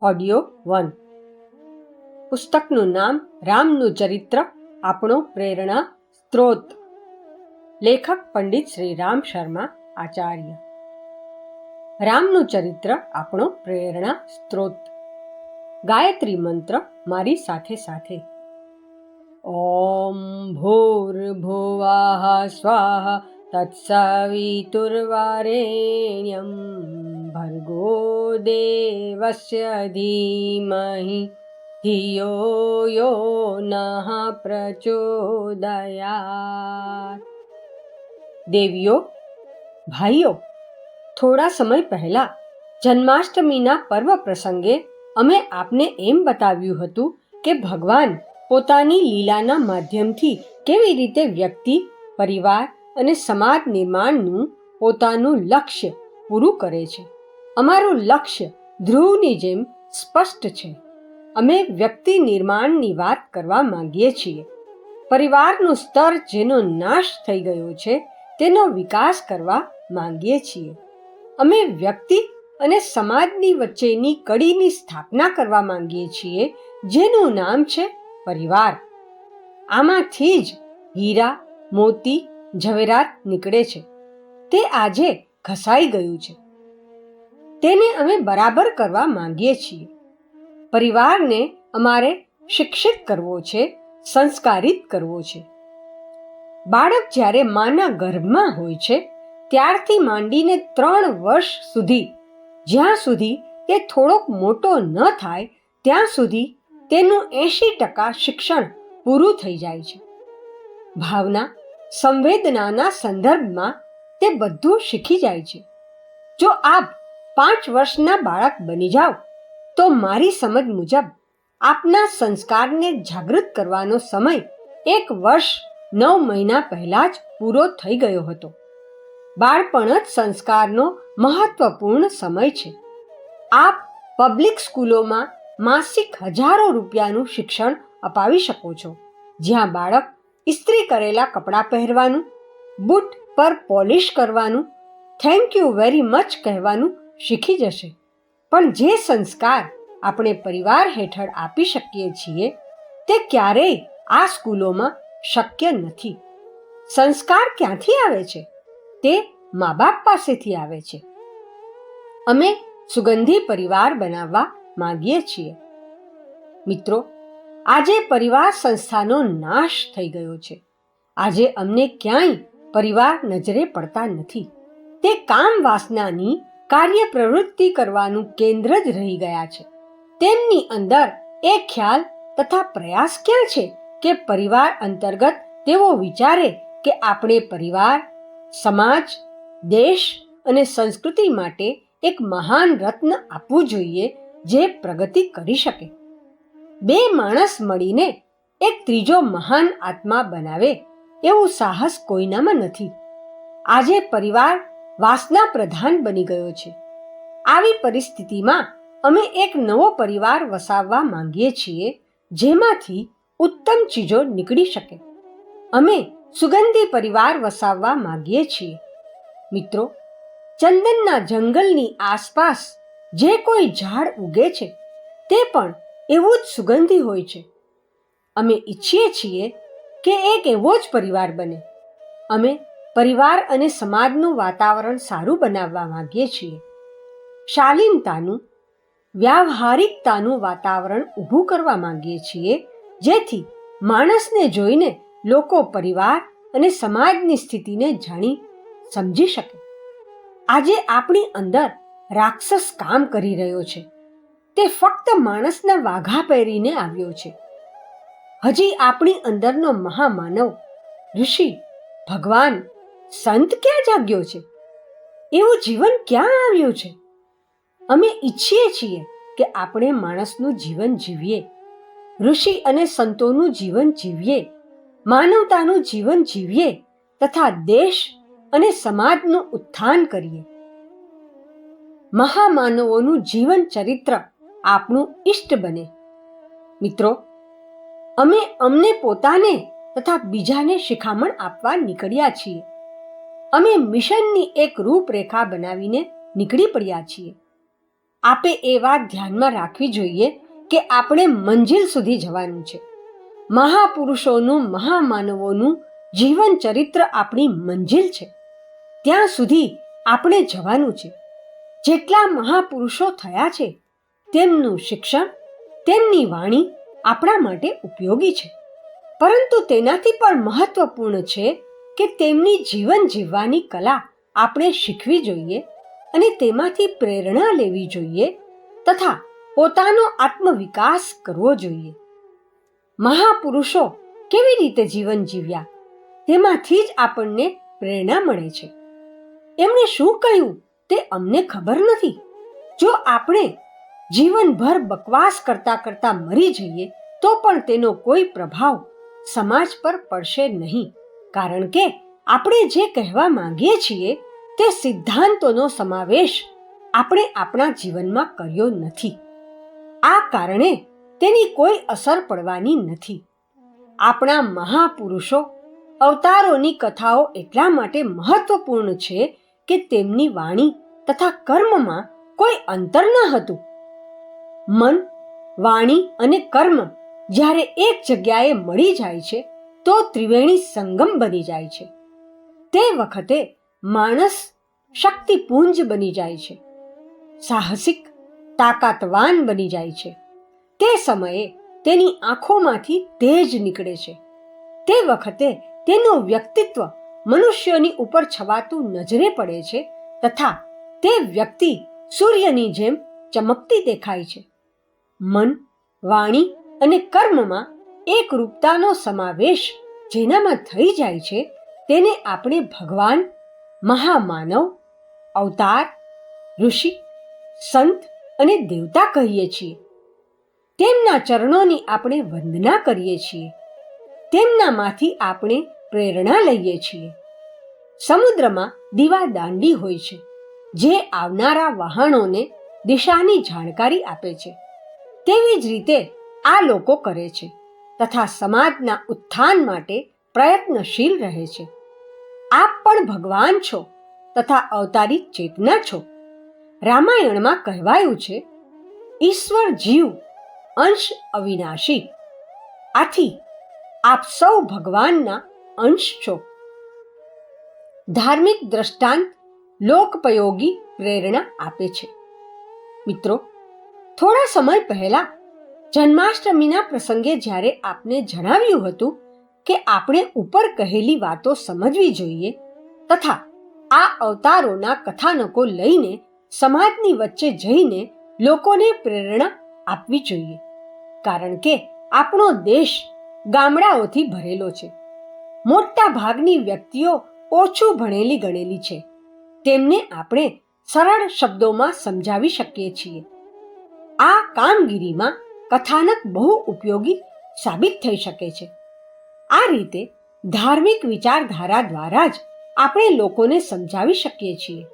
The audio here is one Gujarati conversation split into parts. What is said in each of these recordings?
ઓડિયો 1. પુસ્તકનું નામ રામનું ચરિત્ર આપણો પ્રેરણા સ્ત્રોત. લેખક પંડિત શ્રી રામ શર્મા આચાર્ય. રામનું ચરિત્ર આપણો પ્રેરણા સ્ત્રોત. ગાયત્રી મંત્ર મારી સાથે સાથે. ઓમ ભૂર્ભુવઃ સ્વાહ તત્સવિતુર્વરેણ્યં ભર્ગો દેવસ્ય ધીમહિ ધિયો યો નઃ પ્રચોદયાત. દેવીઓ, ભાઈઓ, થોડા સમય પહેલા જન્માષ્ટમીના પર્વ પ્રસંગે અમે આપને એમ બતાવ્યું હતું કે ભગવાન પોતાની લીલાના માધ્યમથી કેવી રીતે વ્યક્તિ, પરિવાર અને સમાજ નિર્માણનું પોતાનું લક્ષ્ય પૂરું કરે છે. અમારું લક્ષ્ય ધ્રુવની જેમ સ્પષ્ટ છે. અમે વ્યક્તિ નિર્માણની વાત કરવા માંગીએ છીએ. પરિવારનું સ્તર જેનો નાશ થઈ ગયો છે તેનો વિકાસ કરવા માંગીએ છીએ. અમે વ્યક્તિ અને સમાજની વચ્ચેની કડીની સ્થાપના કરવા માંગીએ છીએ જેનું નામ છે પરિવાર. આમાંથી જ હીરા, મોતી, ઝવેરાત નીકળે છે. તે આજે ઘસાઈ ગયું છે. તેને અમે બરાબર કરવા માંગીએ છીએ. પરિવારને અમારે શિક્ષિત કરવો છે, સંસ્કારિત કરવો છે. બાળક જ્યારે માના ગર્ભમાં હોય છે ત્યારથી માંડીને 3 વર્ષ સુધી, જ્યાં સુધી તે થોડોક મોટો ન થાય ત્યાં સુધી તેનું 80% શિક્ષણ પૂરું થઈ જાય છે. ભાવના, સંવેદનાના સંદર્ભમાં તે બધું શીખી જાય છે. જો આપ 5 વર્ષના બાળક બની જાઓ તો મારી સમજ મુજબ આપના સંસ્કારને જાગૃત કરવાનો સમય 1 વર્ષ 9 મહિના પહેલા જ પૂરો થઈ ગયો હતો. બાળપણ જ સંસ્કારનો મહત્વપૂર્ણ સમય છે. આપ પબ્લિક સ્કૂલોમાં માસિક હજારો રૂપિયાનું શિક્ષણ અપાવી શકો છો, જ્યાં બાળક ઇસ્ત્રી કરેલા કપડાં પહેરવાનું, બૂટ પર પોલિશ કરવાનું, થેન્ક યુ વેરી મચ કહેવાનું શીખી જશે. પણ જે સંસ્કાર આપણે પરિવાર હેઠળ આપી શકીએ છીએ તે ક્યારેય આ સ્કૂલોમાં શક્ય નથી. સંસ્કાર ક્યાંથી આવે છે? તે મા બાપ પાસેથી આવે છે. અમે સુગંધી પરિવાર બનાવવા માંગીએ છીએ. મિત્રો, આજે પરિવાર સંસ્થાનો નાશ થઈ ગયો છે. આજે અમને ક્યાંય પરિવાર નજરે પડતા નથી. તે કામ વાસનાની કાર્ય પ્રવૃત્તિ કરવાનું કેન્દ્ર જ રહી ગયા છે. તેમની અંદર એ ખ્યાલ તથા પ્રયાસ ક્યાં છે કે પરિવાર અંતર્ગત તેઓ વિચારે કે આપણે પરિવાર, સમાજ, દેશ અને સંસ્કૃતિ માટે એક મહાન રત્ન આપવું જોઈએ જે પ્રગતિ કરી શકે. 2 માણસ મળીને એક ત્રીજો મહાન આત્મા બનાવે એવું સાહસ કોઈનામાં નથી. આજે પરિવાર વાસના પ્રધાન બની ગયો છે. આવી પરિસ્થિતિમાં અમે એક નવો પરિવાર વસાવવા માંગીએ છીએ જેમાંથી ઉત્તમ ચીજો નીકળી શકે. અમે સુગંધી પરિવાર વસાવવા માંગીએ છીએ. મિત્રો, ચંદનના જંગલની આસપાસ જે કોઈ ઝાડ ઉગે છે તે પણ એવું જ સુગંધી હોય છે. અમે ઈચ્છીએ છીએ કે એક એવો જ પરિવાર બને. અમે પરિવાર અને સમાજનું વાતાવરણ સારું બનાવવા માંગીએ છીએ. શાલીનતાનું, વ્યાવહારિકતાનું વાતાવરણ ઊભું કરવા માંગીએ છીએ જેથી માણસને જોઈને લોકો પરિવાર અને સમાજની સ્થિતિને જાણી સમજી શકે. આજે આપણી અંદર રાક્ષસ કામ કરી રહ્યો છે. તે ફક્ત માણસના વાઘા પહેરીને આવ્યો છે. હજી આપણી અંદરનો મહામાનવ, ઋષિ, ભગવાન, સંત ક્યાં જાગ્યો છે? એવું જીવન ક્યાં આવ્યું છે? અમે ઈચ્છીએ છીએ કે આપણે માણસનું જીવન જીવીએ, ઋષિ અને સંતોનું જીવન જીવીએ, માનવતાનું જીવન જીવીએ તથા દેશ અને સમાજનું ઉત્થાન કરીએ. મહામાનવોનું જીવન ચરિત્ર આપણું ઇષ્ટ બને. મિત્રો, અમે અમને પોતાને તથા બીજાને શિખામણ આપવા નીકળ્યા છીએ. અમે મિશનની એક રૂપરેખા બનાવીને નીકળી પડ્યા છીએ. આપે એ વાત ધ્યાનમાં રાખવી જોઈએ કે આપણે મંજિલ સુધી જવાનું છે. મહાપુરુષોનું, મહામાનવોનું જીવન ચરિત્ર આપણી મંજિલ છે. ત્યાં સુધી આપણે જવાનું છે. જેટલા મહાપુરુષો થયા છે તેમનું શિક્ષણ, તેમની વાણી આપણા માટે ઉપયોગી છે. પરંતુ તેનાથી પણ મહત્વપૂર્ણ છે કે તેમની જીવન જીવવાની કલા આપણે શીખવી જોઈએ અને તેમાંથી પ્રેરણા લેવી જોઈએ તથા પોતાનો આત્મવિકાસ કરવો જોઈએ. મહાપુરુષો કેવી રીતે જીવન જીવ્યા તેમાંથી જ આપણને પ્રેરણા મળે છે. એમણે શું કહ્યું તે અમને ખબર નથી. જો આપણે જીવનભર બકવાસ કરતા કરતા મરી જઈએ તો પણ તેનો કોઈ પ્રભાવ સમાજ પર પડશે નહીં, કારણ કે આપણે જે કહેવા માંગીએ છીએ તે સિદ્ધાંતોનો સમાવેશ આપણે આપણા જીવનમાં કર્યો નથી. આ કારણે તેની કોઈ અસર પડવાની નથી. આપણા મહાપુરુષો અવતારોની કથાઓ એટલા માટે મહત્વપૂર્ણ છે કે તેમની વાણી તથા કર્મમાં કોઈ અંતર ન હતું. મન, વાણી અને કર્મ જ્યારે એક જગ્યાએ મળી જાય છે તો ત્રિવેણી સંગમ બની જાય છે. તે વખતે માણસ શક્તિપુંજ બની જાય છે, સાહસિક, તાકાતવાન બની જાય છે. તે સમયે તેની આંખોમાંથી તેજ નીકળે છે. તે વખતે તેનું વ્યક્તિત્વ મનુષ્યોની ઉપર છવાતું નજરે પડે છે તથા તે વ્યક્તિ સૂર્યની જેમ ચમકતી દેખાય છે. મન, વાણી અને કર્મમાં એકરૂપતાનો સમાવેશ જેનામાં થઈ જાય છે તેને આપણે ભગવાન, મહામાનવ, અવતાર, ઋષિ, સંત અને દેવતા કહીએ છીએ. તેમના ચરણોની આપણે વંદના કરીએ છીએ. તેમનામાંથી આપણે પ્રેરણા લઈએ છીએ. સમુદ્રમાં દીવાદાંડી હોય છે જે આવનારા વહાણોને દિશાની જાણકારી આપે છે. તેવી જ રીતે આ લોકો કરે છે તથા સમાજના ઉત્થાન માટે પ્રયત્નશીલ રહે છે. આપ પણ ભગવાન છો તથા અવતારી ચેતના છો. રામાયણમાં કહેવાયું છે, ઈશ્વર જીવ અંશ અવિનાશી. આથી આપ સૌ ભગવાનના અંશ છો. ધાર્મિક દ્રષ્ટાંત લોકોપયોગી પ્રેરણા આપે છે. મિત્રો, થોડા સમય પહેલા જન્માષ્ટમીના પ્રસંગે જ્યારે આપને જણાવ્યું હતું કે આપણે ઉપર કહેલી વાતો સમજવી જોઈએ તથા આ અવતારોના કથાનકો લઈને સમાજની વચ્ચે જઈને લોકોને પ્રેરણા આપવી જોઈએ, કારણ કે આપણો દેશ ગામડાઓથી ભરેલો છે. મોટા ભાગની વ્યક્તિઓ ઓછું ભણેલી ગણેલી છે. તેમને આપણે સરળ શબ્દોમાં સમજાવી શકીએ છીએ. આ કામગીરીમાં કથાનક બહુ ઉપયોગી સાબિત થઈ શકે છે. આ રીતે ધાર્મિક વિચારધારા દ્વારા જ આપણે લોકોને સમજાવી શકીએ છીએ.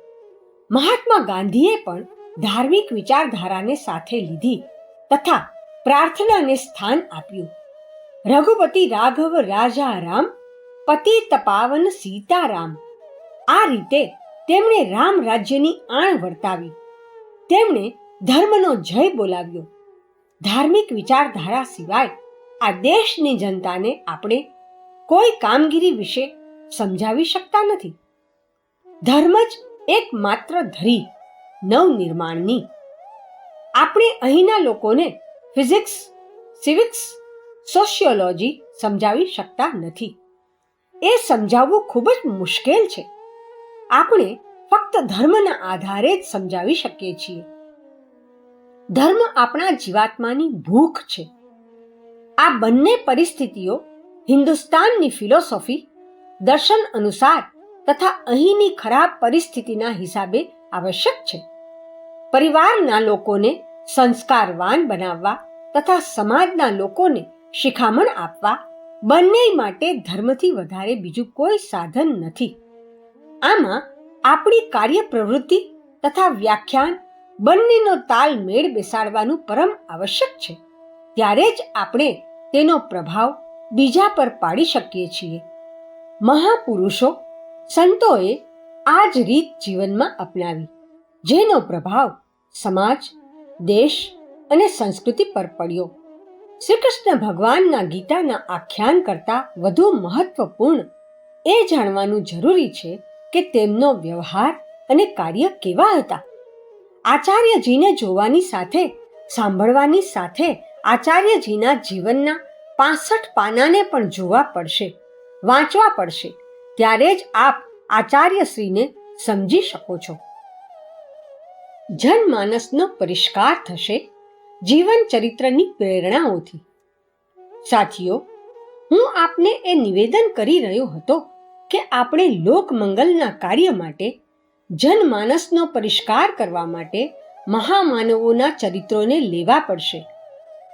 મહાત્મા ગાંધીએ પણ ધાર્મિક વિચારધારાને સાથે લીધી તથા પ્રાર્થનાને સ્થાન આપ્યું. રઘુપતિ રાઘવ રાજા રામ, પતિત પાવન સીતારામ. આ રીતે તેમણે રામ રાજ્યની આણ વર્તાવી. તેમણે ધર્મનો જય બોલાવ્યો. ધાર્મિક વિચારધારા સિવાય આ દેશની જનતાને આપણે કોઈ કામગીરી વિશે સમજાવી શકતા નથી. ધર્મ જ એકમાત્ર ધરી નવનિર્માણની. આપણે અહીંના લોકોને ફિઝિક્સ, સિવિક્સ, સોશિયોલોજી સમજાવી શકતા નથી. એ સમજાવવું ખૂબ જ મુશ્કેલ છે. આપણે ફક્ત ધર્મના આધારે જ સમજાવી શકીએ છીએ. ધર્મ આપણા જીવાત્માની ભૂખ છે. આ બંને પરિસ્થિતિઓ હિન્દુસ્તાનની ફિલોસોફી, દર્શન અનુસાર તથા અહીંની ખરાબ પરિસ્થિતિના હિસાબે આવશ્યક છે. પરિવારના લોકોને સંસ્કારવાન બનાવવા તથા સમાજના લોકોને શિખામણ આપવા બંને માટે ધર્મથી વધારે બીજું કોઈ સાધન નથી. આમાં આપણી કાર્ય પ્રવૃત્તિ તથા વ્યાખ્યાન બંનેનો તાલમેળ બેસાડવાનું પરમ આવશ્યક છે. ત્યારે જ આપણે તેનો પ્રભાવ બીજા પર પાડી શકીએ છીએ. મહાપુરુષો, સંતોએ આ જ રીત જીવનમાં અપનાવી, જેનો પ્રભાવ સમાજ દેશ અને સંસ્કૃતિ પર પડ્યો. શ્રી કૃષ્ણ ભગવાનના ગીતાના આખ્યાન કરતાં વધુ મહત્વપૂર્ણ એ જાણવાનું જરૂરી છે કે તેમનો વ્યવહાર અને કાર્ય કેવા હતા. આચાર્યજીને જોવાની સાથે સાંભળવાની સાથે આચાર્યજીના જીવનના 65 પાનાને પણ જોવા પડશે, વાંચવા પડશે. ત્યારે જ આપ આચાર્યશ્રીને સમજી શકો છો. જનમાનસનો પરિષ્કાર થશે જીવન ચરિત્રની પ્રેરણાઓથી. સાથીઓ, હું આપને એ નિવેદન કરી રહ્યો હતો કે આપણે લોકમંગલના કાર્ય માટે, જનમાનસનો પરિષ્કાર કરવા માટે મહામાનવોના ચરિત્રોને લેવા પડશે.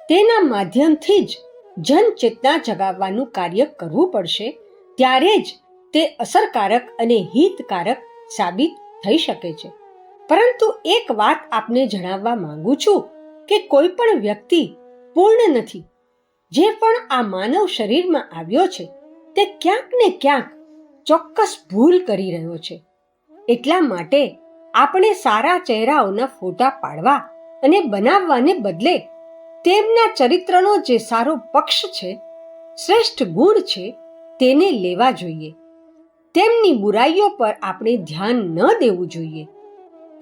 તેના માધ્યમથી જ જનચેતના જગાવવાનું કાર્ય કરવું પડશે. ત્યારે જ તે અસરકારક અને હિતકારક સાબિત થઈ શકે છે. પરંતુ એક વાત આપને જણાવવા માંગુ છું કે કોઈ પણ વ્યક્તિ પૂર્ણ નથી. જે પણ આ માનવ શરીરમાં આવ્યો છે તે ક્યાંક ને ક્યાંક ચોક્કસ ભૂલ કરી રહ્યો છે. એટલા માટે આપણે સારા ચહેરાઓના ફોટા પાડવા અને બનાવવાને બદલે તેમના ચરિત્રનો જે સારો પક્ષ છે, શ્રેષ્ઠ ગુણ છે, તેને લેવા જોઈએ. તેમની બુરાઈઓ પર આપણે ધ્યાન ન દેવું જોઈએ.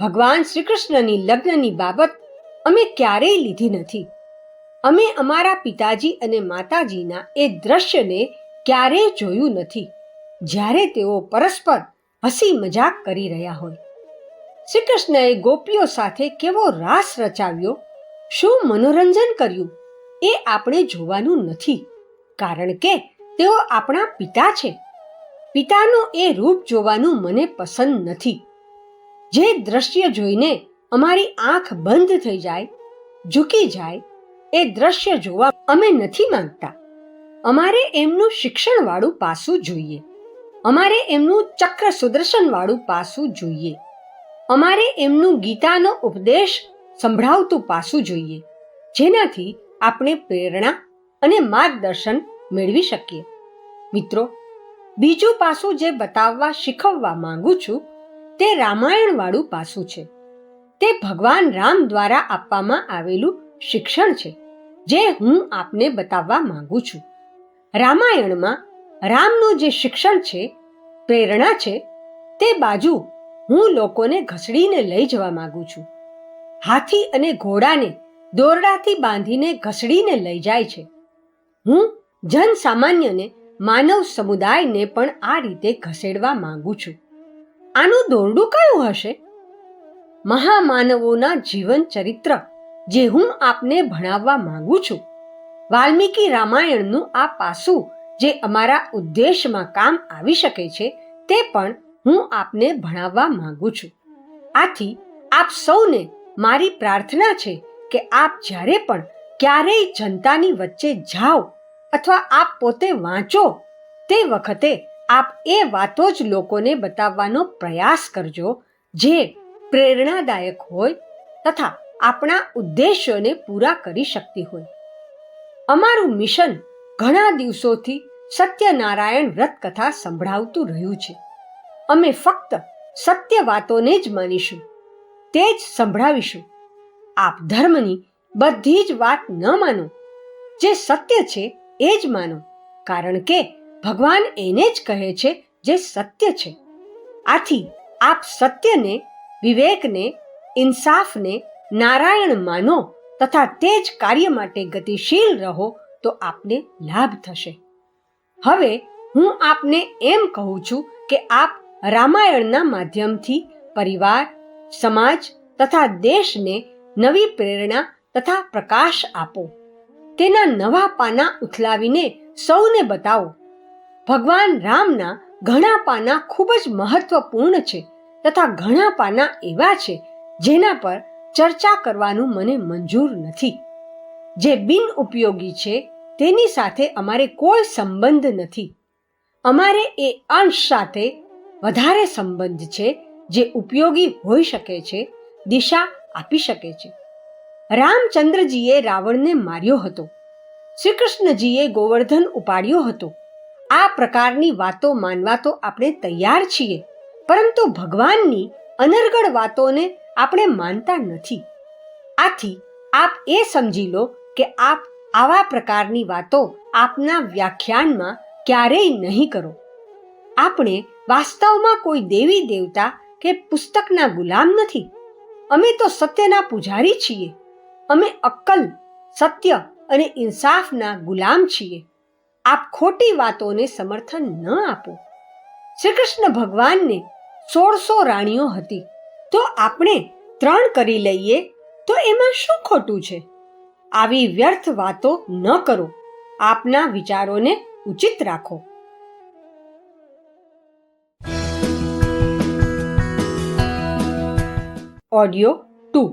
ભગવાન શ્રી કૃષ્ણની લગ્નની બાબત અમે ક્યારેય લીધી નથી. અમે અમારા પિતાજી અને માતાજીના એ દ્રશ્યને ક્યારેય જોયું નથી જ્યારે તેઓ પરસ્પર હસી મજાક કરી રહ્યા હોય. શ્રી કૃષ્ણએ ગોપીઓ સાથે કેવો રાસ રચાવ્યો, શું મનોરંજન કર્યું, એ આપણે જોવાનું નથી. કારણ કે તેઓ આપણા પિતા છે. પિતાનું એ રૂપ જોવાનું મને પસંદ નથી. જે દ્રશ્ય જોઈને અમારી આંખ બંધ થઈ જાય, ઝૂકી જાય, એ દ્રશ્ય જોવા અમે નથી માંગતા. અમારે એમનું શિક્ષણવાળું પાસું જોઈએ. અમારે એમનું ચક્ર સુદર્શનવાળું પાસું જોઈએ. અમારે એમનું ગીતાનો ઉપદેશ સંભળાવતું પાસું જોઈએ, જેનાથી આપણે પ્રેરણા અને માર્ગદર્શન મેળવી શકીએ. મિત્રો, બીજું પાસું જે બતાવવા શીખવવા માંગુ છું તે રામાયણવાળું પાસું છે. તે ભગવાન રામ દ્વારા આપવામાં આવેલું શિક્ષણ છે, જે હું આપને બતાવવા માંગુ છું. રામાયણમાં રામનું જે શિક્ષણ છે, પ્રેરણા છે, તે બાજુ હું લોકોને ઘસડીને લઈ જવા માંગુ છું. હાથી અને ઘોડાને દોરડાથી બાંધીને ઘસડીને લઈ જાય છે. હું જન સામાન્યને, માનવ સમુદાયને પણ આ રીતે ઘસેડવા માંગુ છું. આનું દોરડું કયું હશે? મહામાનવોના જીવન ચરિત્ર જે હું આપને ભણાવવા માંગુ છું. વાલ્મીકી રામાયણનું આ પાસું જે અમારા ઉદ્દેશમાં કામ આવી શકે છે, તે પણ હું આપને ભણાવવા માંગુ છું. આથી આપ સૌને મારી પ્રાર્થના છે કે આપ જ્યારે પણ ક્યારેય જનતાની વચ્ચે જાઓ અથવા આપ પોતે વાંચો, તે વખતે આપ એ વાતો જ લોકોને બતાવવાનો પ્રયાસ કરજો જે પ્રેરણાદાયક હોય તથા આપણા ઉદ્દેશ્યોને પૂરા કરી શકતી હોય. અમારું મિશન ઘણા દિવસોથી સત્યનારાયણ વ્રત કથા સંભળાવતું રહ્યું છે. અમે ફક્ત સત્ય વાતોને જ માનીશું, તે જ સંભળાવીશું. આપ ધર્મની બધી જ વાત ન માનો, જે સત્ય છે એ જ માનો, કારણ કે ભગવાન એને જ કહે છે જે સત્ય છે. આથી આપ સત્યને, વિવેકને, ઇન્સાફને, નારાયણ માનો તથા તે જ કાર્ય માટે ગતિશીલ રહો તો આપને લાભ થશે. હવે હું આપને એમ કહું છું કે આપ રામાયણના માધ્યમથી પરિવાર, સમાજ તથા દેશને નવી પ્રેરણા તથા પ્રકાશ આપો. તેના નવા પાના ઉથલાવીને સૌને બતાવો. ભગવાન રામના ઘણા પાના ખૂબ જ મહત્વપૂર્ણ છે તથા ઘણા પાના એવા છે જેના પર ચર્ચા કરવાનું મને મંજૂર નથી. જે બિનઉપયોગી છે તેની સાથે અમારે કોઈ સંબંધ નથી. અમારે એ અંશ સાથે વધારે સંબંધ છે જે ઉપયોગી હોઈ શકે છે, દિશા આપી શકે છે. રામચંદ્રજીએ રાવણને માર્યો હતો. શ્રી કૃષ્ણજીએ ગોવર્ધન ઉપાડ્યો હતો. આ પ્રકારની વાતો માનવા તો આપણે તૈયાર છીએ, પરંતુ ભગવાનની અનર્ગળ વાતોને આપણે માનતા નથી. આથી આપ એ સમજી લો કે આપ આવા પ્રકારની વાતો આપના વ્યાખ્યાનમાં ક્યારેય નહીં કરો. આપણે વાસ્તવમાં કોઈ દેવી દેવતા કે પુસ્તકના ગુલામ નથી. અમે તો સત્યના પૂજારી છીએ. અમે અક્કલ, સત્ય અને ઇન્સાફના ગુલામ છીએ. આપ ખોટી વાતોને સમર્થન ન આપો. શ્રી કૃષ્ણ ભગવાનને 1600 રાણીઓ હતી, તો આપણે 3 કરી લઈએ તો એમાં શું ખોટું છે? આવી વ્યર્થ વાતો ન કરો. આપના વિચારોને ઉચિત રાખો. ઓડિયો 2.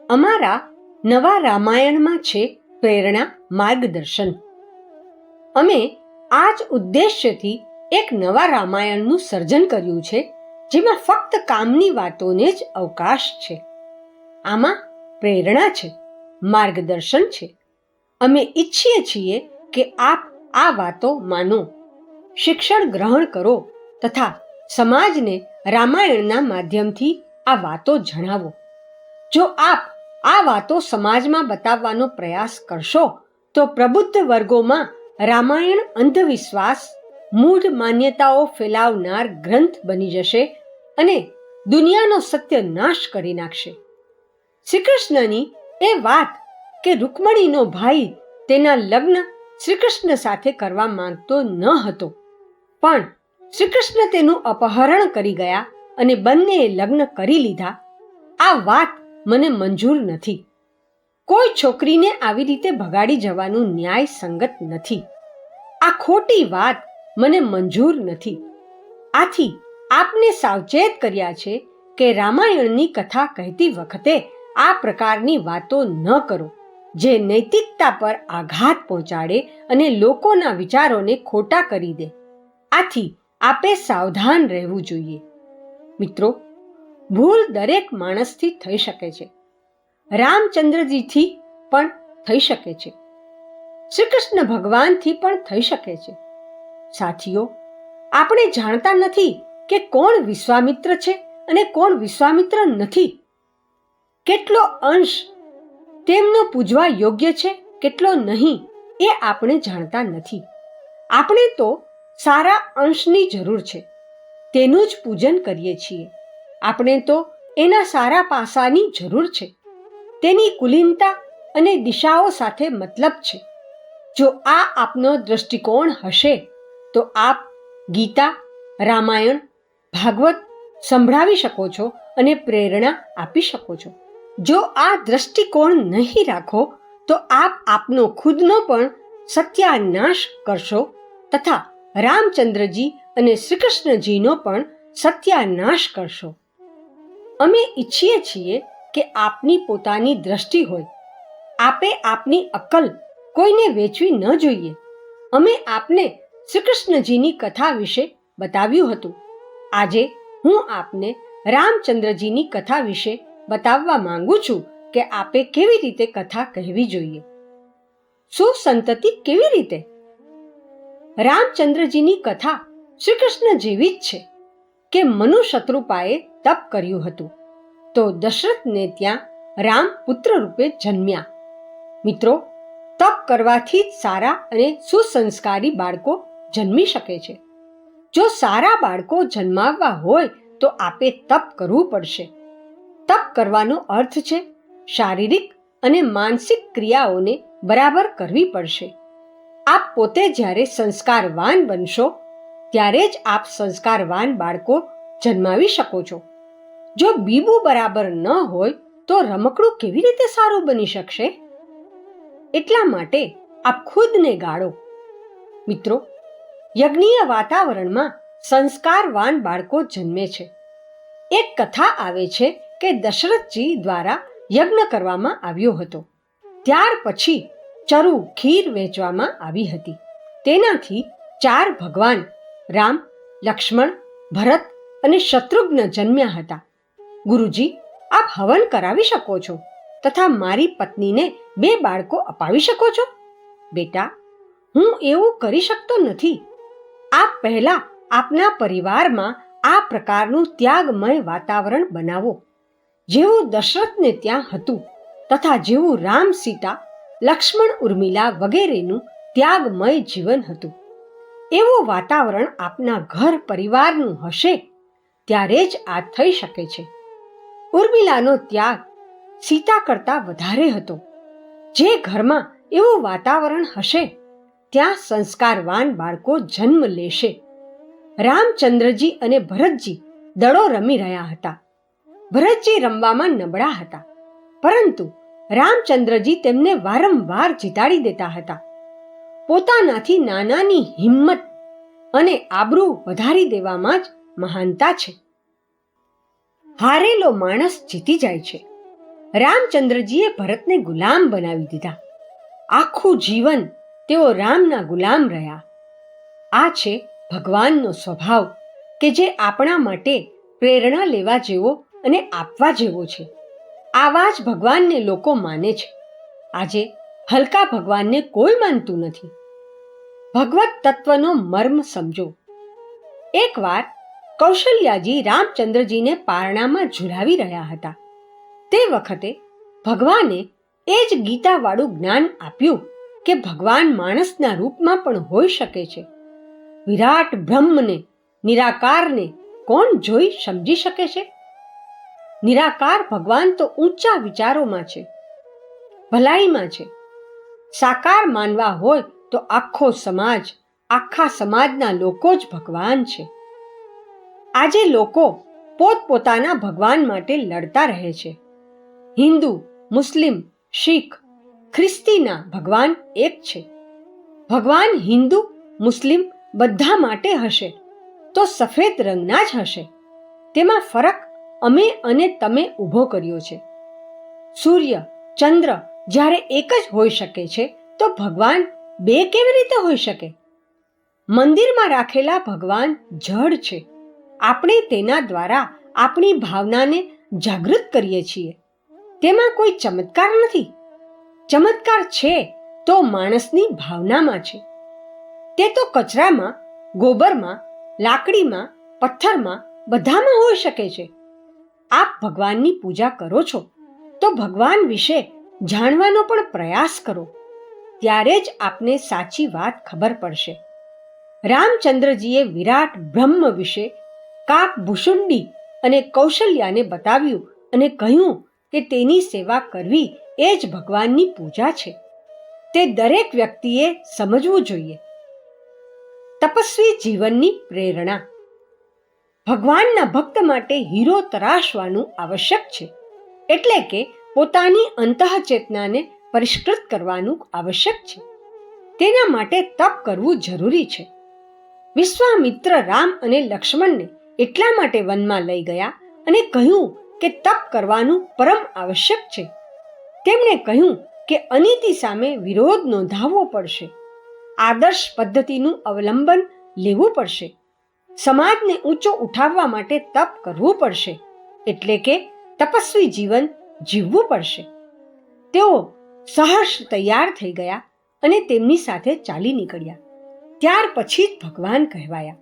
અમારા નવા રામાયણમાં છે પ્રેરણા માર્ગદર્શન. અમે આ જ ઉદ્દેશ્યથી એક નવા રામાયણનું સર્જન કર્યું છે, જેમાં ફક્ત કામની વાતોને જ અવકાશ છે. આમાં પ્રેરણા છે, માર્ગદર્શન છે. અમે ઈચ્છીએ છીએ કે આપ આ વાતો માનો, શિક્ષણ ગ્રહણ કરો તથા સમાજને રામાયણના માધ્યમથી આ વાતો જણાવો. જો આપ આ વાતો સમાજમાં બતાવવાનો પ્રયાસ કરશો તો પ્રબુદ્ધ વર્ગોમાં રામાયણ અંધવિશ્વાસ, મૂઢ માન્યતાઓ ફેલાવનાર ગ્રંથ બની જશે અને દુનિયાનો સત્યનાશ કરી નાખશે. શ્રી કૃષ્ણની એ વાત કે રૂકમણીનો ભાઈ તેના લગ્ન શ્રી કૃષ્ણ સાથે કરવા માંગતો ન હતો, પણ શ્રી કૃષ્ણ તેનું અપહરણ કરી ગયા અને બંનેએ લગ્ન કરી લીધા, આ વાત મને મંજૂર નથી. કોઈ છોકરીને આવી રીતે ભગાડી જવાનું ન્યાય સંગત નથી. આ ખોટી વાત મને મંજૂર નથી. આથી આપને સાવચેત કર્યા છે કે રામાયણની કથા કહેતી વખતે આ પ્રકારની વાતો ન કરો, જે નૈતિકતા પર આઘાત પહોંચાડે અને લોકોના વિચારોને ખોટા કરી દે. આથી આપે સાવધાન રહેવું જોઈએ. મિત્રો, ભૂલ દરેક માણસથી થઈ શકે છે. રામચંદ્રજીથી પણ થઈ શકે છે. શ્રી કૃષ્ણ ભગવાનથી પણ થઈ શકે છે. સાથીઓ, આપણે જાણતા નથી કે કોણ વિશ્વામિત્ર છે અને કોણ વિશ્વામિત્ર નથી. કેટલો અંશ તેમનો પૂજવા યોગ્ય છે, કેટલો નહીં, એ આપણે જાણતા નથી. આપણે તો સારા અંશની જરૂર છે, તેનું જ પૂજન કરીએ છીએ. આપણે તો એના સારા પાસાની જરૂર છે, તેની કુલીનતા અને દિશાઓ સાથે મતલબ છે. જો આ આપનો દ્રષ્ટિકોણ હશે તો આપ ગીતા, રામાયણ, ભાગવત સંભળાવી શકો છો અને પ્રેરણા આપી શકો છો. જો આ દ્રષ્ટિકોણ નહીં રાખો તો આપ આપનો ખુદનો પણ સત્યાનાશ કરશો તથા રામચંદ્રજી અને શ્રી કૃષ્ણજીનો પણ સત્યાનાશ કરશો. અમે ઈચ્છીએ છીએ કે આપની પોતાની દ્રષ્ટિ હોય. આપે આપની અક્કલ કોઈને વેચવી ન જોઈએ. અમે આપને શ્રી કૃષ્ણજીની કથા વિશે બતાવ્યું હતું. આજે હું આપને રામચંદ્રજીની કથા વિશે બતાવવા માંગુ છું કે આપે કેવી રીતે કથા કહેવી જોઈએ. સુસંતતિ કેવી રીતે? રામચંદ્રજીની કથા શ્રી કૃષ્ણ જેવી જ છે કે મનુ શત્રુપાએ તપ કર્યું હતું તો દશરથને ત્યાં રામ પુત્ર રૂપે જન્મ્યા. મિત્રો, તપ કરવાથી જ સારા અને સુસંસ્કારી બાળકો જન્મી શકે છે. જો સારા બાળકો જન્માવવા હોય તો આપે તપ કરવું પડશે. તપ કરવાનો અર્થ છે શારીરિક અને માનસિક ક્રિયાઓને બરાબર કરવી પડશે. આપ પોતે જ્યારે સંસ્કારવાન બનશો ત્યારે જ આપ સંસ્કારવાન બાળકો જન્માવી શકો છો. જો બીબું બરાબર ન હોય તો રમકડું કેવી રીતે સારું બની શકશે? એટલા માટે આપ ખુદને ગાળો. મિત્રો, યજ્ઞીય વાતાવરણમાં સંસ્કારવાન બાળકો જન્મે છે. એક કથા આવે છે કે દશરથજી દ્વારા યજ્ઞ કરવામાં આવ્યો હતો. ત્યાર પછી ચરુ ખીર વહેંચવામાં આવી હતી. તેનાથી 4 ભગવાન રામ, લક્ષ્મણ, ભરત અને શત્રુઘ્ન જન્મ્યા હતા. ગુરુજી, આપ હવન કરાવી શકો છો તથા મારી પત્નીને 2 બાળકો અપાવી શકો છો. બેટા, હું એવું કરી શકતો નથી. આપ પહેલા આપના પરિવારમાં આ પ્રકારનું ત્યાગમય વાતાવરણ બનાવો. જેવું દશરથને ત્યાં હતું તથા જેવું રામ, સીતા, લક્ષ્મણ, ઉર્મિલા વગેરેનું ત્યાગમય જીવન હતું, એવું વાતાવરણ આપના ઘર પરિવારનું હશે ત્યારે જ આ થઈ શકે છે. ઉર્મિલાનો ત્યાગ સીતા કરતાં વધારે હતો. જે ઘરમાં એવું વાતાવરણ હશે ત્યાં સંસ્કારવાન બાળકો જન્મ લેશે. રામચંદ્રજી અને ભરતજી દડો રમી રહ્યા હતા. ભરતજી રમવામાં નબળા હતા, પરંતુ રામચંદ્રજી તેમને વારંવાર જીતાડી દેતા હતા. પોતાનાથી નાનાની હિંમત અને આબરૂ વધારી દેવામાં જ મહાનતા છે. હારેલો માણસ જીતી જાય છે. રામચંદ્રજીએ ભરતને ગુલામ બનાવી દીધા. આખું જીવન તેઓ રામના ગુલામ રહ્યા. આ છે ભગવાનનો સ્વભાવ કે જે આપણા માટે પ્રેરણા લેવા જેવો અને આપવા જેવો છે. આવા જ ભગવાનને લોકો માને છે. આજે હલકા ભગવાનને કોઈ માનતું નથી. ભગવત તત્વનો મર્મ સમજો. એકવાર કૌશલ્યાજી રામચંદ્રજીને પારણામાં ઝુલાવી રહ્યા હતા. તે વખતે ભગવાને એ જ ગીતાવાળું જ્ઞાન આપ્યું કે ભગવાન માણસના રૂપમાં પણ હોઈ શકે છે. વિરાટ બ્રહ્મને, નિરાકારને કોણ જોઈ સમજી શકે છે? નિરાકાર ભગવાન તો ઊંચા વિચારોમાં છે, ભલાઈમાં છે. સાકાર માનવા હોય તો આખો સમાજ, આખા સમાજના લોકો જ ભગવાન છે. આજે લોકો પોતપોતાના ભગવાન માટે લડતા રહે છે. હિન્દુ, મુસ્લિમ, શીખ, ખ્રિસ્તીના ભગવાન એક છે. ભગવાન હિન્દુ, મુસ્લિમ બધા માટે હશે તો સફેદ રંગના જ હશે. તેમાં ફરક અમે અને તમે ઊભો કર્યો છે. સૂર્ય, ચંદ્ર જ્યારે એક જ હોઈ શકે છે તો ભગવાન બે કેવી રીતે હોઈ શકે? મંદિરમાં રાખેલા ભગવાન જડ છે. આપણે તેના દ્વારા આપણી ભાવનાને જાગૃત કરીએ છીએ. તેમાં કોઈ ચમત્કાર નથી. ચમત્કાર છે તો માણસની ભાવનામાં છે. તે તો કચરામાં, ગોબરમાં, લાકડીમાં, પથ્થરમાં બધામાં હોઈ શકે છે. આપ ભગવાનની પૂજા કરો છો તો ભગવાન વિશે જાણવાનો પણ પ્રયાસ કરો. ત્યારે જ આપને સાચી વાત ખબર પડશે. રામચંદ્રજીએ વિરાટ બ્રહ્મ વિશે કાકભૂષુંડી અને કૌશલ્યાને બતાવ્યું અને કહ્યું કે તેની સેવા કરવી એ જ ભગવાનની પૂજા છે. તે દરેક વ્યક્તિએ સમજવું જોઈએ. તપસ્વી જીવનની પ્રેરણા. ભગવાનના ભક્ત માટે હીરો તરાશવાનું આવશ્યક છે. એટલે કે પોતાની અંતઃચેતનાને પરિષ્કૃત કરવાનું આવશ્યક છે. તેના માટે તપ કરવું જરૂરી છે. વિશ્વામિત્ર રામ અને લક્ષ્મણને એટલા માટે વનમાં લઈ ગયા અને કહ્યું કે તપ કરવાનું પરમ આવશ્યક છે. તેમણે કહ્યું કે અનીતિ સામે વિરોધ નોંધાવવો પડશે. આદર્શ પદ્ધતિનું અવલંબન લેવું પડશે. સમાજને ઊંચો ઉઠાવવા માટે તપ કરવું પડશે. એટલે કે તપસ્વી જીવન જીવવું પડશે. તેઓ સહર્ષ તૈયાર થઈ ગયા અને તેમની સાથે ચાલી નીકળ્યા. ત્યાર પછી જ ભગવાન કહેવાયા.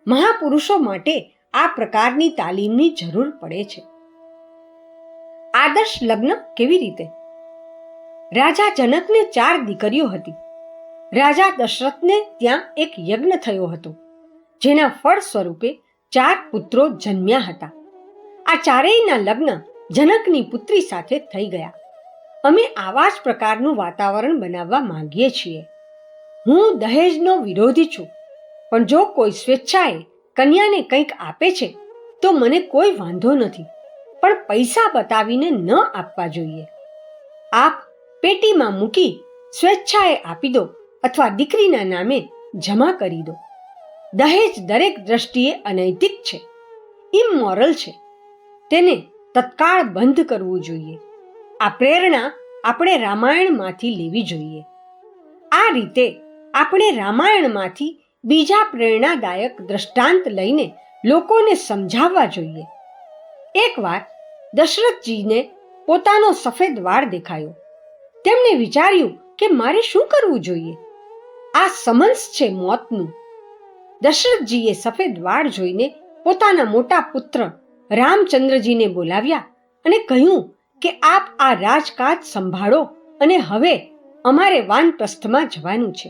મહાપુરુષો માટે આ પ્રકારની તાલીમની જરૂર પડે છે. આદર્શ લગ્ન કેવી રીતે? રાજા જનકને 4 દીકરીઓ હતી. રાજા દશરથને ત્યાં એક યજ્ઞ થયો હતો, જેના ફળ સ્વરૂપે 4 પુત્રો જન્મ્યા હતા. આ ચારેયના લગ્ન જનકની પુત્રી સાથે થઈ ગયા. અમે આવા જ પ્રકારનું વાતાવરણ બનાવવા માંગીએ છીએ. હું દહેજનો વિરોધી છું, પણ જો કોઈ સ્વેચ્છાએ કન્યાને કંઈક આપે છે તો મને કોઈ વાંધો નથી, પણ પૈસા બતાવીને ન આપવા જોઈએ. આપ પેટીમાં મૂકી સ્વેચ્છાએ આપી દો અથવા દીકરીના નામે જમા કરી દો. દહેજ દરેક દ્રષ્ટિએ અનૈતિક છે, ઇમોરલ છે. તેને તત્કાળ બંધ કરવું જોઈએ. આ પ્રેરણા આપણે રામાયણમાંથી લેવી જોઈએ. આ રીતે આપણે રામાયણમાંથી બીજા પ્રેરણાદાયક દ્રષ્ટાંત લઈને લોકોને સમજાવવા જોઈએ. એકવાર દશરથજીને પોતાનો સફેદ વાળ દેખાયો. તેમણે વિચાર્યું કે મારે શું કરવું જોઈએ? આ સમન્સ છે મોતનું. દશરથજીએ સફેદ વાળ જોઈને પોતાના મોટા પુત્ર રામચંદ્રજીને બોલાવ્યા અને કહ્યું કે આપ આ રાજકાજ સંભાળો અને હવે અમારે વાનપ્રસ્થમાં જવાનું છે.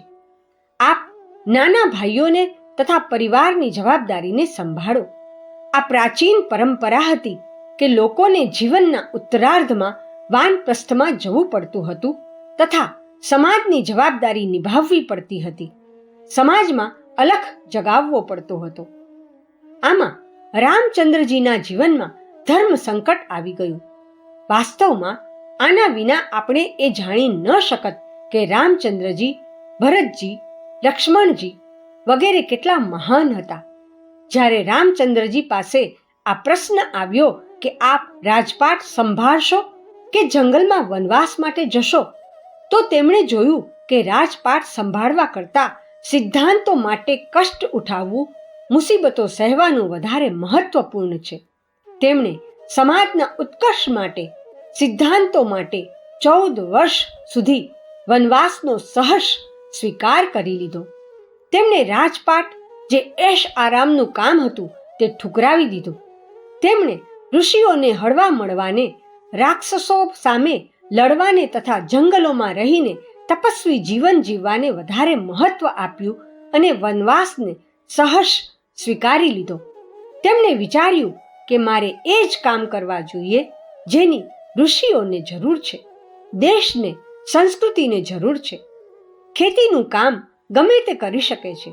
આપ નાના ભાઈઓને તથા પરિવારની જવાબદારીને સંભાળો. આ પ્રાચીન પરંપરા હતી કે લોકોને જીવનના ઉત્તરાર્ધમાં વાનપ્રસ્થમાં જવું પડતું હતું તથા સમાજની જવાબદારી નિભાવવી પડતી હતી. સમાજમાં અલખ જગાવવો પડતો હતો. આમાં રામચંદ્રજીના જીવનમાં ધર્મ સંકટ આવી ગયું. વાસ્તવમાં આના વિના આપણે એ જાણી ન શકત કે રામચંદ્રજી, ભરતજી, લક્ષ્મણજી વગેરે કેટલા મહાન હતા. જ્યારે રામચંદ્રજી પાસે આ પ્રશ્ન આવ્યો કે આપ રાજપાટ સંભાળશો કે જંગલમાં વનવાસ માટે જશો, તો તેમણે જોયું કે રાજપાટ સંભાળવા કરતાં સિદ્ધાંતો માટે કષ્ટ ઉઠાવવું, મુસીબતો સહેવાનું વધારે મહત્વપૂર્ણ છે. તેમણે સમાજના ઉત્કર્ષ માટે, સિદ્ધાંતો માટે 14 વર્ષ સુધી વનવાસનો સહર્ષ સ્વીકાર કરી લીધો. તેમણે રાજપાટ, જે એશ આરામનું કામ હતું, તે ઠુકરાવી દીધું. તેમણે ઋષિઓને હળવા મળવાને, રાક્ષસો સામે લડવાને તથા જંગલોમાં રહીને તપસ્વી જીવન જીવવાને વધારે મહત્વ આપ્યું અને વનવાસને સહર્ષ સ્વીકારી લીધો. તેમણે વિચાર્યું કે મારે એ જ કામ કરવા જોઈએ જેની ઋષિઓને જરૂર છે, દેશને, સંસ્કૃતિને જરૂર છે. ખેતીનું કામ ગમે તે કરી શકે છે.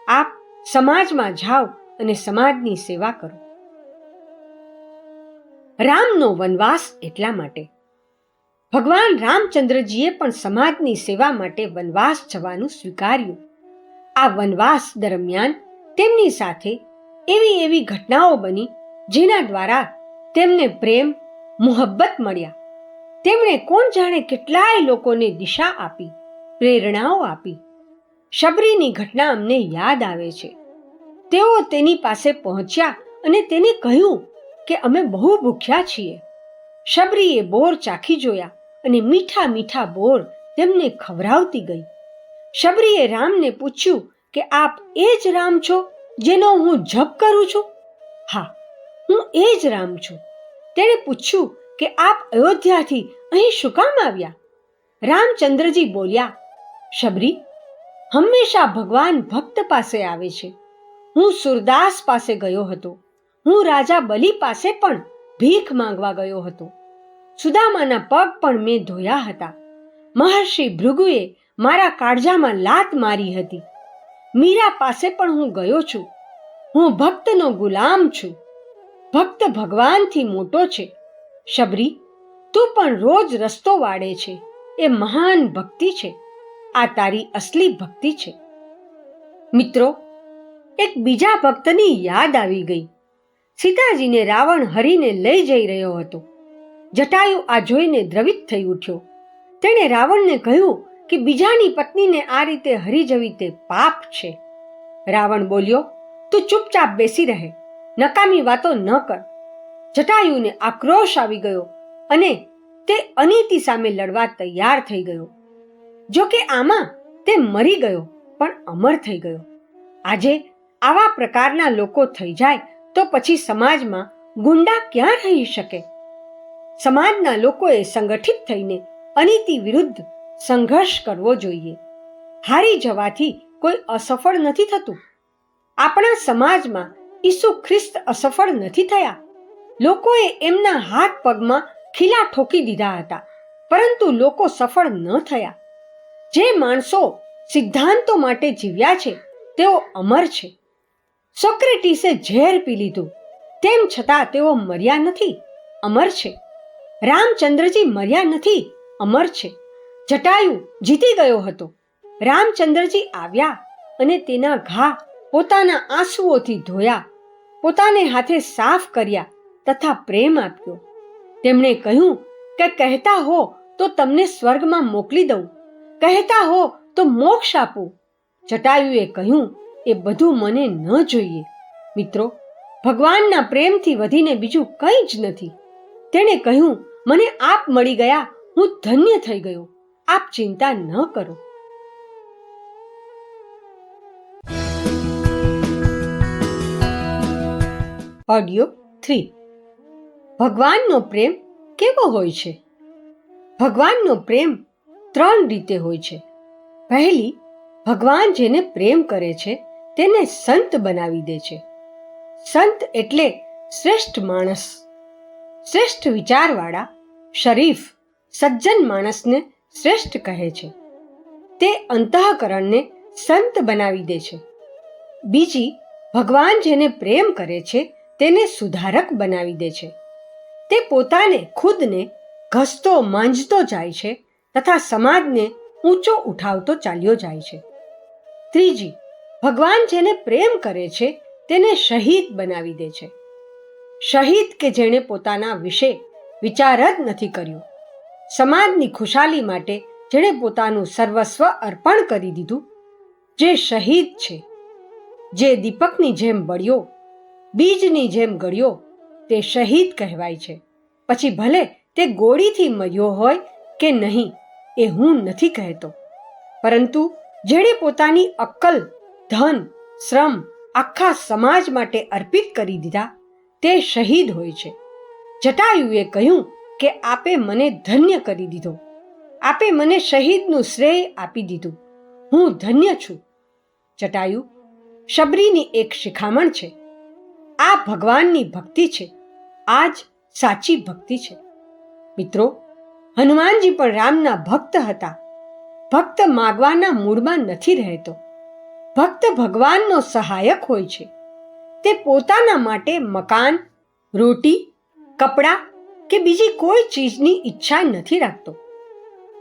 આપ સમાજમાં જાઓ અને સમાજની સેવા કરો. રામનો વનવાસ એટલા માટે. ભગવાન રામચંદ્રજીએ પણ સમાજની સેવા માટે વનવાસ જવાનું સ્વીકાર્યું. આ વનવાસ દરમિયાન તેમની સાથે એવી ઘટનાઓ બની જેના દ્વારા તેમને પ્રેમ, મુહબ્બત મળ્યા. તેમણે કોણ જાણે કેટલાય લોકોને દિશા આપી, પ્રેરણાઓ આપી. શબરીની ઘટના અમને યાદ આવે છે. તેઓ તેની પાસે પહોંચ્યા અને તેને કહ્યું કે અમે બહુ ભૂખ્યા છીએ. શબરીએ બોર ચાખી જોયા અને મીઠા મીઠા બોર તેમને ખવરાવતી ગઈ. શબરીએ રામને પૂછ્યું કે આપ એ જ રામ છો જેનો હું જપ કરું છું? હા, હું એ જ રામ છું. તેણે પૂછ્યું કે આપ અયોધ્યાથી અહીં શું કામ આવ્યા? રામચંદ્રજી બોલ્યા, શબરી, હંમેશા ભગવાન ભક્ત પાસે આવે છે. હું સુરદાસ પાસે ગયો હતો. હું રાજા બલિ પાસે પણ ભીખ માંગવા ગયો હતો. સુદામાના પગ પણ મેં ધોયા હતા. મહર્ષિ ભૃગુએ મારા કાળજામાં લાત મારી હતી. મીરા પાસે પણ હું ગયો છું. હું ભક્તનો ગુલામ છું. ભક્ત ભગવાનથી મોટો છે. શબરી, તું પણ રોજ રસ્તો વાળે છે. એ મહાન ભક્તિ છે. આ તારી અસલી ભક્તિ છે. મિત્રો, એક બીજા ભક્તની યાદ આવી ગઈ. સીતાજીને રાવણ હરીને લઈ જઈ રહ્યો હતો. જટાયુ આ જોઈને દ્રવિત થઈ ઉઠ્યો. તેણે રાવણને કહ્યું કે બીજાની પત્નીને આ રીતે હરી જવી તે પાપ છે. રાવણ બોલ્યો, તું ચૂપચાપ બેસી રહે, નકામી વાતો ન કર. જટાયુને આક્રોશ આવી ગયો અને તે અનીતિ સામે લડવા તૈયાર થઈ ગયો. જો કે આમાં તે મરી ગયો પણ અમર થઈ ગયો. આજે આવા પ્રકારના લોકો થઈ જાય તો પછી સમાજમાં ગુંડા ક્યાં રહી શકે? સમાજના લોકોએ સંગઠિત થઈને અનીતિ વિરુદ્ધ સંઘર્ષ કરવો જોઈએ. હારી જવાથી કોઈ અસફળ નથી થતું. આપણા સમાજમાં ઈસુ ખ્રિસ્ત અસફળ નથી થયા. લોકોએ એમના હાથ પગમાં ખીલા ઠોકી દીધા હતા, પરંતુ લોકો સફળ ન થયા. જે માણસો સિદ્ધાંતો માટે જીવ્યા છે તેઓ અમર છે. સોક્રેટીસે ઝેર પી લીધું, તેમ છતાં તેઓ મર્યા નથી, અમર છે. રામચંદ્રજી મર્યા નથી, અમર છે. જટાયુ જીતી ગયો હતો. રામચંદ્રજી આવ્યા અને તેના ઘા પોતાના આંસુઓથી ધોયા, પોતાને હાથે સાફ કર્યા તથા પ્રેમ આપ્યો. તેમણે કહ્યું કે કહેતા હો તો તમને સ્વર્ગમાં મોકલી દઉં, કહેતા હો તો મોક્ષ આપું. જટાયુએ કહ્યું, એ બધું મને ન જોઈએ. મિત્રો, ભગવાનના પ્રેમથી વધીને બીજું કંઈ જ નથી. તેણે કહ્યું, મને આપ મળી ગયા, હું ધન્ય થઈ ગયો. આપ ચિંતા ન કરો. ઓડિયો 3. ભગવાનનો પ્રેમ કેવો હોય છે? ભગવાનનો પ્રેમ 3 રીતે હોય છે. પહેલી, ભગવાન જેને પ્રેમ કરે છે તેને સંત બનાવી દે છે. સંત એટલે શ્રેષ્ઠ માણસ, શ્રેષ્ઠ વિચારવાળા, શરીફ, સજ્જન માણસને શ્રેષ્ઠ કહે છે. તે અંતઃકરણને સંત બનાવી દે છે. બીજી, ભગવાન જેને પ્રેમ કરે છે તેને સુધારક બનાવી દે છે. તે પોતાને ખુદને ઘસતો માંજતો જાય છે તથા સમાજને ઊંચો ઉઠાવતો ચાલ્યો જાય છે. ત્રીજી, ભગવાન જેને પ્રેમ કરે છે તેને શહીદ બનાવી દે છે. શહીદ કે જેણે પોતાના વિશે વિચાર જ નથી કર્યો, સમાજની ખુશાલી માટે જેણે પોતાનું સર્વસ્વ અર્પણ કરી દીધું, જે શહીદ છે, જે દીપકની જેમ બળ્યો, બીજની જેમ ગળ્યો, તે શહીદ કહેવાય છે. પછી ભલે તે ગોળીથી મર્યો હોય કે નહીં એ હું નથી કહેતો, પરંતુ જેણે પોતાની અક્કલ, ધન, શ્રમ આખા સમાજ માટે અર્પિત કરી દીધા તે શહીદ હોય છે. જટાયુએ કહ્યું કે આપે મને ધન્ય કરી દીધો, આપે મને શહીદનું શ્રેય આપી દીધું, હું ધન્ય છું. જટાયુ શબરીની એક શિખામણ છે. આ ભગવાનની ભક્તિ છે, આ જ સાચી ભક્તિ છે. મિત્રો, હનુમાનજી પણ રામના ભક્ત હતા. ભક્ત માગવાના મૂડમાં નથી રહેતો. ભક્ત ભગવાનનો સહાયક હોય છે. તે પોતાના માટે મકાન, રોટી, કપડાં કે બીજી કોઈ ચીજની ઈચ્છા નથી રાખતો.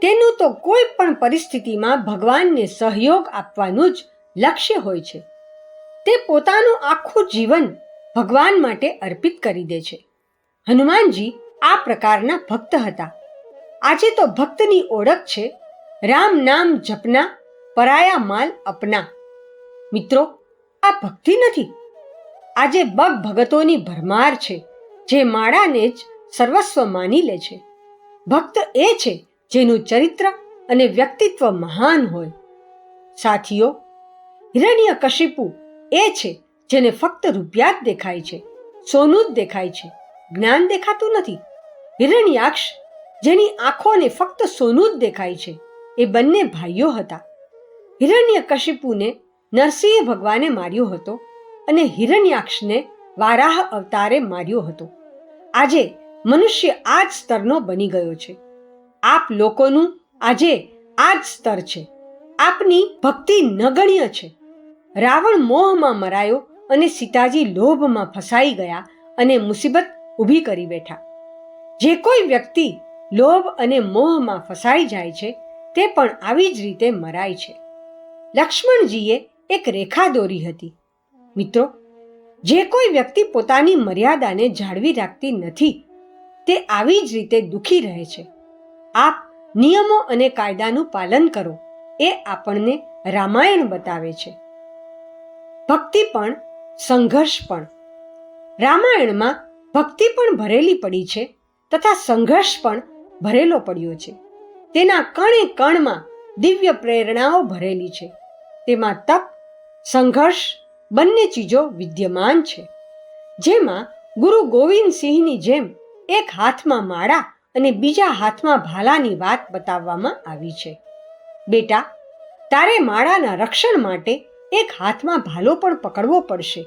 તેનું તો કોઈ પણ પરિસ્થિતિમાં ભગવાનને સહયોગ આપવાનું જ લક્ષ્ય હોય છે. તે પોતાનું આખું જીવન ભગવાન માટે અર્પિત કરી દે છે. હનુમાનજી આ પ્રકારના ભક્ત હતા. આજે તો ભક્તની ઓળખ છે રામ નામ જપના, પરાયા માલ અપના. મિત્રો, આ ભક્તિ નથી. આજે બગ ભગતોની ભરમાર છે જે માળાને જ સર્વસ્વ માની લે છે. ભક્ત એ છે જેનું ચરિત્ર અને વ્યક્તિત્વ મહાન હોય. સાથીઓ, હિરણ્યકશિપુ એ છે જેને ફક્ત રૂપિયા જ દેખાય છે, સોનું જ દેખાય છે, જ્ઞાન દેખાતું નથી. હિરણ્યાક્ષ જેની આંખોને ફક્ત સોનું જ દેખાય છે, એ બંને ભાઈઓ હતા. હિરણ્યકશિપુને નરસિંહ ભગવાને માર્યો હતો અને હિરણ્યાક્ષને વારાહ અવતારે માર્યો હતો. આજે મનુષ્ય આ જ સ્તરનો બની ગયો છે. આપ લોકોનું આજે આ જ સ્તર છે. આપની ભક્તિ નગણ્ય છે. રાવણ મોહમાં મરાયો અને સીતાજી લોભમાં ફસાઈ ગયા અને મુસીબત ઊભી કરી બેઠા. જે કોઈ વ્યક્તિ લોભ અને મોહમાં ફસાઈ જાય છે તે પણ આવી જ રીતે મરાય છે. લક્ષ્મણજીએ એક રેખા દોરી હતી. મિત્રો, જે કોઈ વ્યક્તિ પોતાની મર્યાદાને જાળવી રાખતી નથી તે આવી જ રીતે દુઃખી રહે છે. આપ નિયમો અને કાયદાનું પાલન કરો, એ આપણને રામાયણ બતાવે છે. ભક્તિ પણ, સંઘર્ષ પણ. રામાયણમાં ભક્તિ પણ ભરેલી પડી છે તથા સંઘર્ષ પણ ભરેલો પડ્યો છે. તેના કણે કણમાં દિવ્ય પ્રેરણાઓ ભરેલી છે. તેમાં તપ, સંઘર્ષ બંને ચીજો વિદ્યમાન છે. જેમાં ગુરુ ગોવિંદસિંહની જેમ એક હાથમાં માળા અને બીજા હાથમાં ભાલાની વાત બતાવવામાં આવી છે. બેટા, તારે માળાના રક્ષણ માટે એક હાથમાં ભાલો પણ પકડવો પડશે.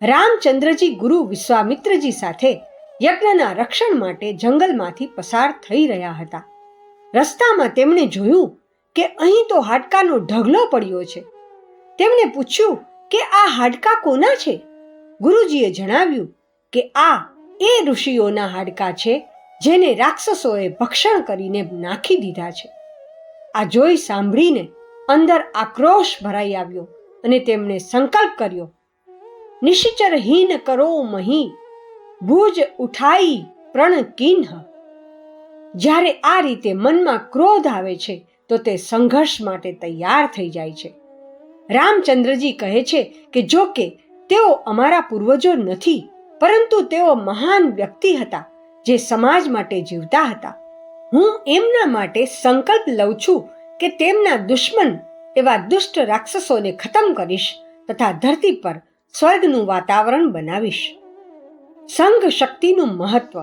રામચંદ્રજી ગુરુ વિશ્વામિત્રજી સાથે યજ્ઞના રક્ષણ માટે જંગલમાંથી પસાર થઈ રહ્યા હતા. રસ્તામાં તેમણે જોયું કે અહીં તો હાડકાનો ઢગલો પડ્યો છે. તેમણે પૂછ્યું કે આ હાડકા કોના છે? ગુરુજીએ જણાવ્યું કે આ એ ઋષિઓના હાડકા છે જેને રાક્ષસોએ ભક્ષણ કરીને નાખી દીધા છે. આ જોઈ સાંભળીને અંદર આક્રોશ ભરાઈ આવ્યો અને તેમણે સંકલ્પ કર્યો, નિશ્ચરહીન કરો મહી, ભુજ ઉઠાઈ પ્રણ કિન્હ. જ્યારે આ રીતે મનમાં ક્રોધ આવે છે તો તે સંઘર્ષ માટે તૈયાર થઈ જાય છે. રામચંદ્રજી કહે છે કે જો કે તેઓ અમારા પૂર્વજો નથી, પરંતુ તેઓ મહાન વ્યક્તિ હતા જે સમાજ માટે જીવતા હતા. હું એમના માટે સંકલ્પ લઉં છું કે તેમના દુશ્મન એવા દુષ્ટ રાક્ષસોને ખતમ કરીશ તથા ધરતી પર સ્વર્ગનું વાતાવરણ બનાવીશ. સંઘ શક્તિનું મહત્વ.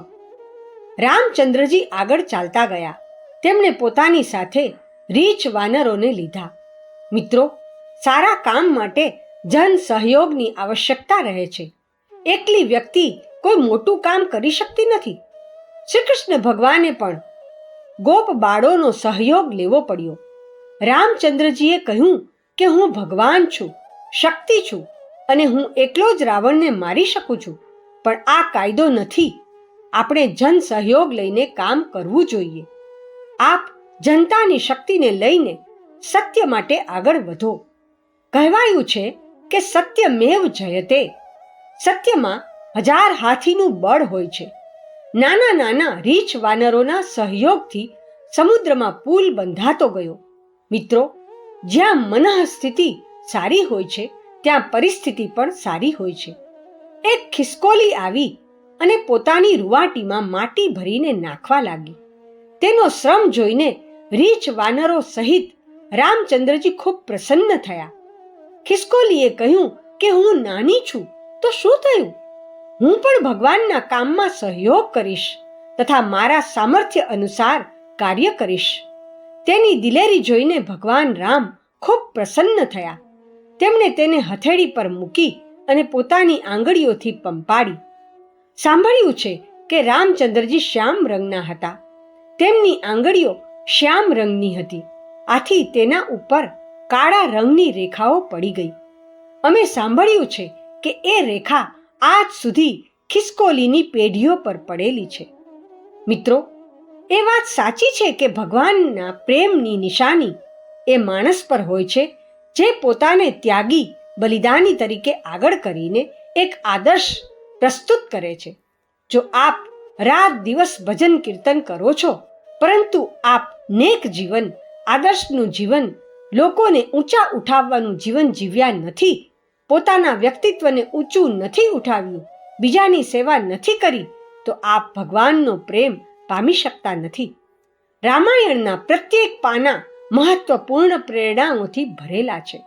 રામચંદ્રજી આગળ ચાલતા ગયા. તેમણે પોતાની સાથે રીછ વાનરોને લીધા. મિત્રો, સારા કામ માટે જન સહયોગની આવશ્યકતા રહે છે. એકલી વ્યક્તિ કોઈ મોટું કામ કરી શકતી નથી. શ્રી કૃષ્ણ ભગવાને પણ ગોપ બાળોનો સહયોગ લેવો પડ્યો. રામચંદ્રજીએ કહ્યું કે હું ભગવાન છું, શક્તિ છું અને હું એકલો જ રાવણને મારી શકું છું, પણ આ કાયદો નથી. આપણે જન સહયોગ લઈને કામ કરવું જોઈએ. આપ જનતાની શક્તિને લઈને સત્ય માટે આગળ વધો. કહેવાયું છે કે સત્યમેવ જયતે. સત્યમાં 1000 હાથીનું બળ હોય છે. નાના નાના રીછ વાનરોના સહયોગથી સમુદ્રમાં પુલ બંધાતો ગયો. મિત્રો, જ્યાં મનઃસ્થિતિ સારી હોય છે ત્યાં પરિસ્થિતિ પણ સારી હોય છે. એક ખિસકોલી આવી અને પોતાની રૂવાટીમાં માટી ભરીને નાખવા લાગી. તેનો શ્રમ જોઈને રીછ વાનરો સહિત રામચંદ્રજી ખૂબ પ્રસન્ન થયા. ખિસકોલીએ કહ્યું કે હું નાની છું તો શું થયું? હું પણ ભગવાનના કામમાં સહયોગ કરીશ તથા મારા સામર્થ્ય અનુસાર કાર્ય કરીશ. તેની દિલેરી જોઈને ભગવાન રામ ખૂબ પ્રસન્ન થયા. તેમણે તેને હથેળી પર મૂકી અને પોતાની આંગળીઓથી પંપાડી. સાંભળ્યું છે કે રામચંદ્રજી શ્યામ રંગના હતા. તેમની આંગળીઓ શ્યામ રંગની હતી. આથી તેના ઉપર કાળા રંગની રેખાઓ પડી ગઈ. અમે સાંભળ્યું છે કે એ રેખા આજ સુધી ખિસકોલીની પેઢીઓ પર પડેલી છે. મિત્રો, એ વાત સાચી છે કે ભગવાનના પ્રેમની નિશાની એ માણસ પર હોય છે જે પોતાને ત્યાગી, બલિદાની તરીકે આગળ કરીને એક આદર્શ પ્રસ્તુત કરે છે. જો આપ રાત દિવસ ભજન કીર્તન કરો છો, પરંતુ આપ નેક જીવન, આદર્શનું જીવન, લોકોને ઊંચા ઉઠાવવાનું જીવન જીવ્યા નથી, પોતાના વ્યક્તિત્વને ઊંચું નથી ઉઠાવ્યું, બીજાની સેવા નથી કરી, તો આપ ભગવાનનો પ્રેમ પામી શકતા નથી. રામાયણના પ્રત્યેક પાના મહત્વપૂર્ણ પ્રેરણાઓથી ભરેલા છે.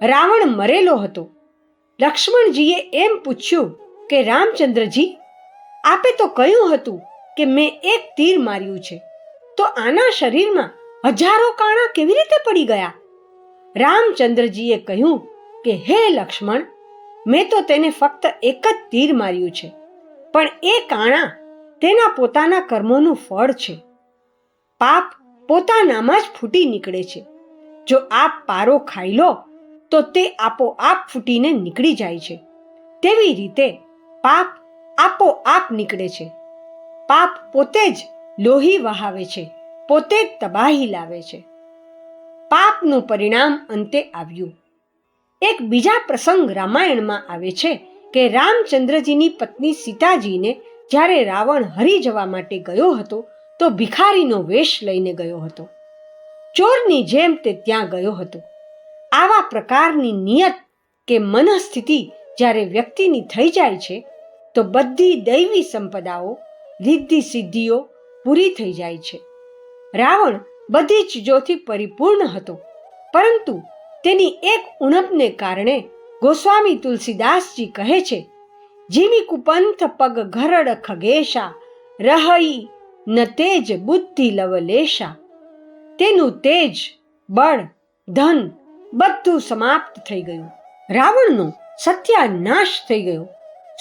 રાવણ મરેલો હતો. લક્ષ્મણજીએ એમ પૂછ્યું કે રામચંદ્રજી, આપે તો કહ્યું હતું કે મેં એક તીર માર્યું છે, તો આના શરીરમાં 1000 કાણા કેવી રીતે પડી ગયા? રામચંદ્રજીએ કહ્યું કે હે લક્ષ્મણ, મેં તો તેને ફક્ત એક જ તીર માર્યું છે, પણ એ કાણા તેના પોતાના કર્મોનું ફળ છે. પાપ પોતાનામાં જ ફૂટી નીકળે છે. જો આપ પારો ખાઈ લો તો તે આપોઆપ ફૂટીને નીકળી જાય છે. તેવી રીતે પાપ આપોઆપ નીકળે છે. પાપ પોતે જ લોહી વહાવે છે, પોતે જ તબાહી લાવે છે. પાપનું પરિણામ અંતે આવ્યું. એક બીજા પ્રસંગ રામાયણમાં આવે છે કે રામચંદ્રજીની પત્ની સીતાજીને જ્યારે રાવણ હરી જવા માટે ગયો હતો તો ભિખારીનો વેશ લઈને ગયો હતો. ચોરની જેમ તે ત્યાં ગયો હતો. આવા પ્રકારની નિયત કે મનઃસ્થિતિ જ્યારે વ્યક્તિની થઈ જાય છે તો બધી દૈવી સંપદાઓ, રિદ્ધિ સિદ્ધિઓ પૂરી થઈ જાય છે. રાવણ બધી ચીજોથી પરિપૂર્ણ હતો, પરંતુ તેની એક ઉણપને કારણે ગોસ્વામી તુલસીદાસજી કહે છે, જીમી કુપંથ પગ ઘરડ ખગેશા, રહઈ ન તેજ બુદ્ધિ લવલેશા. તેનું તેજ, બળ, ધન બધું સમાપ્ત થઈ ગયું. રાવણનો સત્યાનાશ થઈ ગયો.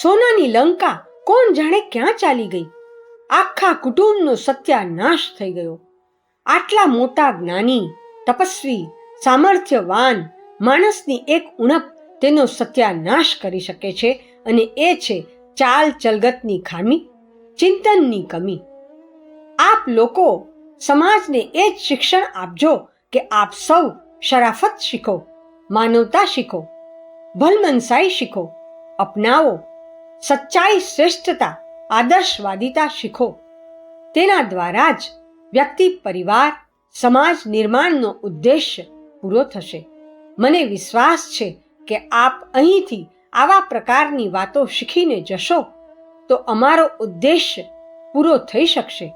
સોનાની લંકા કોણ જાણે ક્યાં ચાલી ગઈ. આખા કુટુંબનો સત્યાનાશ થઈ ગયો. આટલા મોટા જ્ઞાની, તપસ્વી, સામર્થ્યવાન માણસની એક ઉણપ તેનો સત્યાનાશ કરી શકે છે, અને એ છે ચાલ ચલગતની ખામી, ચિંતનની કમી. આપ લોકો સમાજને એ જ શિક્ષણ આપજો કે આપ સૌ શરાફત શીખો, માનવતા શીખો, ભલમનસાઈ શીખો, અપનાવો, સચ્ચાઈ, શ્રેષ્ઠતા, આદર્શવાદિતા શીખો. તેના દ્વારા જ વ્યક્તિ, પરિવાર, સમાજ નિર્માણનો ઉદ્દેશ્ય પૂરો થશે. મને વિશ્વાસ છે કે આપ અહીંથી આવા પ્રકારની વાતો શીખીને જશો તો અમારો ઉદ્દેશ્ય પૂરો થઈ શકશે.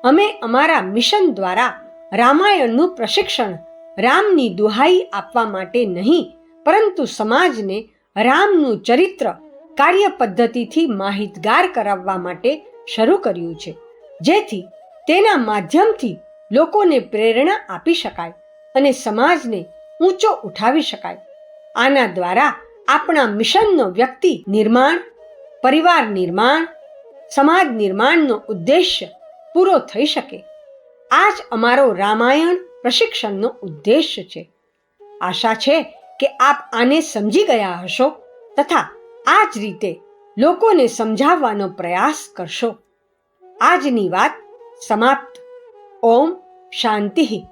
અમે અમારા મિશન દ્વારા રામાયણનું પ્રશિક્ષણ રામની દુહાઈ આપવા માટે નહીં, પરંતુ સમાજને રામનું ચરિત્ર કાર્ય પદ્ધતિથી માહિતગાર કરાવવા માટે શરૂ કર્યું છે, જેથી તેના માધ્યમથી લોકોને પ્રેરણા આપી શકાય અને સમાજને ઊંચો ઉઠાવી શકાય. આના દ્વારા આપણા મિશનનો વ્યક્તિ નિર્માણ, પરિવાર નિર્માણ, સમાજ નિર્માણનો ઉદ્દેશ્ય પૂરો થઈ શકે. આ જ અમારો રામાયણ પ્રશિક્ષણનો ઉદ્દેશ્ય છે. આશા છે કે આપ આને સમજી ગયા હશો તથા આ જ રીતે લોકોને સમજાવવાનો પ્રયાસ કરશો. આજની વાત સમાપ્ત. ઓમ શાંતિ.